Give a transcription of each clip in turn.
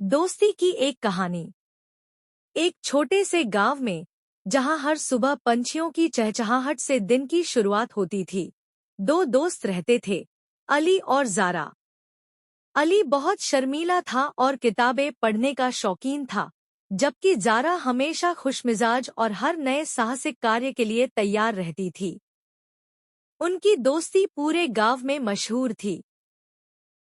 दोस्ती की एक कहानी। एक छोटे से गांव में, जहां हर सुबह पंछियों की चहचहाहट से दिन की शुरुआत होती थी, दो दोस्त रहते थे, अली और ज़ारा। अली बहुत शर्मीला था और किताबें पढ़ने का शौकीन था, जबकि ज़ारा हमेशा खुशमिजाज और हर नए साहसिक कार्य के लिए तैयार रहती थी। उनकी दोस्ती पूरे गांव में मशहूर थी।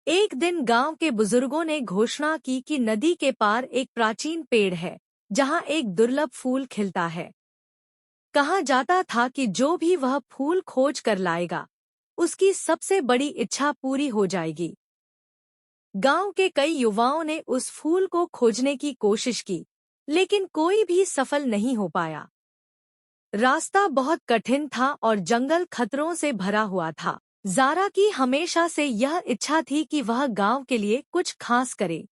एक दिन गांव के बुजुर्गों ने घोषणा की कि नदी के पार एक प्राचीन पेड़ है, जहां एक दुर्लभ फूल खिलता है। कहा जाता था कि जो भी वह फूल खोज कर लाएगा, उसकी सबसे बड़ी इच्छा पूरी हो जाएगी। गांव के कई युवाओं ने उस फूल को खोजने की कोशिश की, लेकिन कोई भी सफल नहीं हो पाया। रास्ता बहुत कठिन था और जंगल खतरों से भरा हुआ था। ज़ारा की हमेशा से यह इच्छा थी कि वह गांव के लिए कुछ खास करे।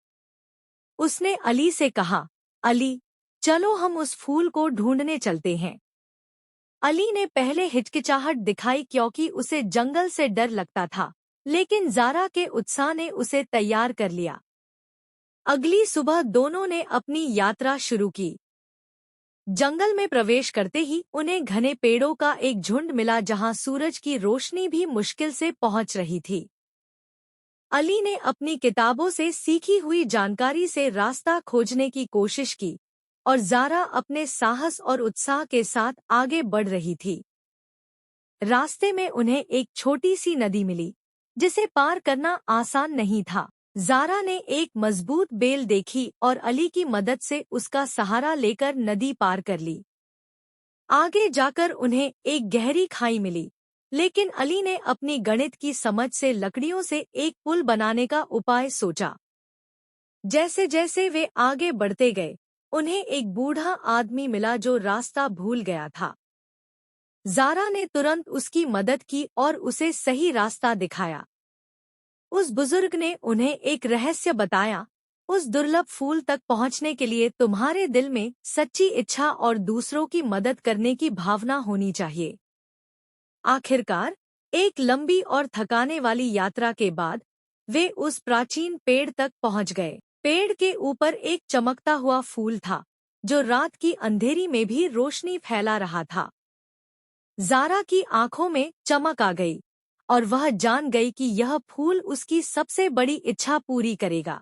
उसने अली से कहा, अली, चलो हम उस फूल को ढूंढने चलते हैं। अली ने पहले हिचकिचाहट दिखाई क्योंकि उसे जंगल से डर लगता था, लेकिन ज़ारा के उत्साह ने उसे तैयार कर लिया। अगली सुबह दोनों ने अपनी यात्रा शुरू की। जंगल में प्रवेश करते ही उन्हें घने पेड़ों का एक झुंड मिला जहां सूरज की रोशनी भी मुश्किल से पहुंच रही थी। अली ने अपनी किताबों से सीखी हुई जानकारी से रास्ता खोजने की कोशिश की, और ज़ारा अपने साहस और उत्साह के साथ आगे बढ़ रही थी। रास्ते में उन्हें एक छोटी सी नदी मिली, जिसे पार करना आसान नहीं था। ज़ारा ने एक मजबूत बेल देखी और अली की मदद से उसका सहारा लेकर नदी पार कर ली। आगे जाकर उन्हें एक गहरी खाई मिली, लेकिन अली ने अपनी गणित की समझ से लकड़ियों से एक पुल बनाने का उपाय सोचा। जैसे जैसे वे आगे बढ़ते गए, उन्हें एक बूढ़ा आदमी मिला जो रास्ता भूल गया था। ज़ारा ने तुरंत उसकी मदद की और उसे सही रास्ता दिखाया। उस बुजुर्ग ने उन्हें एक रहस्य बताया, उस दुर्लभ फूल तक पहुंचने के लिए तुम्हारे दिल में सच्ची इच्छा और दूसरों की मदद करने की भावना होनी चाहिए। आखिरकार, एक लंबी और थकाने वाली यात्रा के बाद वे उस प्राचीन पेड़ तक पहुंच गए। पेड़ के ऊपर एक चमकता हुआ फूल था, जो रात की अंधेरी में भी रोशनी फैला रहा था। ज़ारा की आंखों में चमक आ गई, और वह जान गई कि यह फूल उसकी सबसे बड़ी इच्छा पूरी करेगा।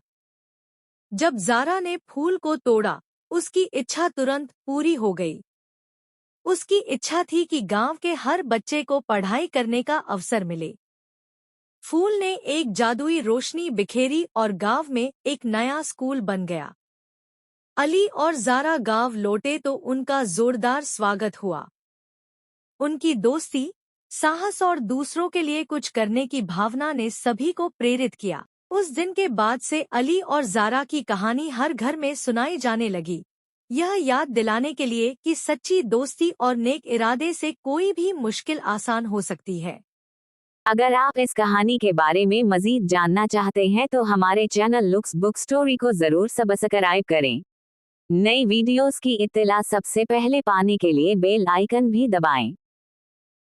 जब ज़ारा ने फूल को तोड़ा, उसकी इच्छा तुरंत पूरी हो गई। उसकी इच्छा थी कि गांव के हर बच्चे को पढ़ाई करने का अवसर मिले। फूल ने एक जादुई रोशनी बिखेरी और गांव में एक नया स्कूल बन गया। अली और ज़ारा गांव लौटे तो उनका जोरदार स्वागत हुआ। उनकी दोस्ती, साहस और दूसरों के लिए कुछ करने की भावना ने सभी को प्रेरित किया। उस दिन के बाद से अली और ज़ारा की कहानी हर घर में सुनाई जाने लगी, यह याद दिलाने के लिए कि सच्ची दोस्ती और नेक इरादे से कोई भी मुश्किल आसान हो सकती है। अगर आप इस कहानी के बारे में मजीद जानना चाहते हैं तो हमारे चैनल लुक्स बुक स्टोरी को जरूर सब्सक्राइब करें। नई वीडियोस की इत्तला सबसे पहले पाने के लिए बेल आइकन भी दबाएं।